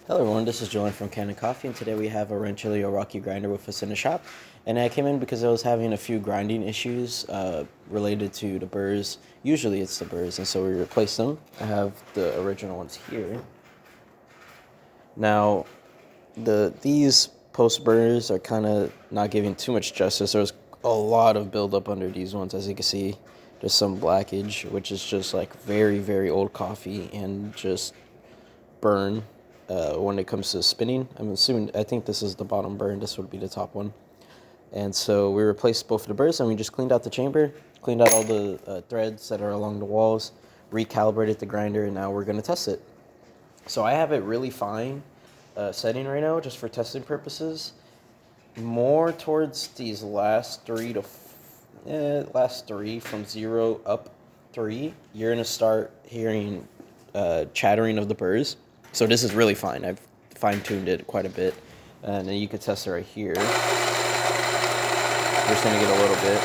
Hello everyone, this is Julian from Kanen Coffee, and today we have a Rancilio Rocky grinder with us in the shop. And I came in because I was having a few grinding issues related to the burrs. Usually it's the burrs, and so we replaced them. I have the original ones here. Now, these post burrs are kind of not giving too much justice. There's a lot of buildup under these ones, as you can see. There's some blackage, which is just like very, very old coffee and just burn. When it comes to spinning, I think this is the bottom burr, this would be the top one. And so we replaced both of the burrs, and we just cleaned out the chamber, cleaned out all the threads that are along the walls, recalibrated the grinder, and now we're going to test it. So I have it really fine setting right now, just for testing purposes. More towards these last three from 0 up 3, you're going to start hearing chattering of the burrs. So this is really fine. I've fine-tuned it quite a bit. And then you can test it right here. We're just going to get a little bit.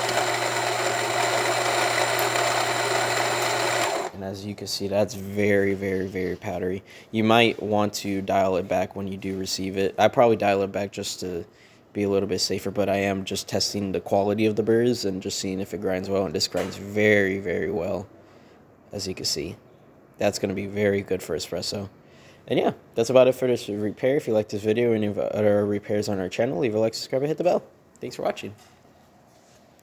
And as you can see, that's very, very, very powdery. You might want to dial it back when you do receive it. I probably dial it back just to be a little bit safer, but I am just testing the quality of the burrs and just seeing if it grinds well. And this grinds very, very well, as you can see. That's going to be very good for espresso. And yeah, that's about it for this repair. If you like this video or any of our other repairs on our channel, leave a like, subscribe, and hit the bell. Thanks for watching.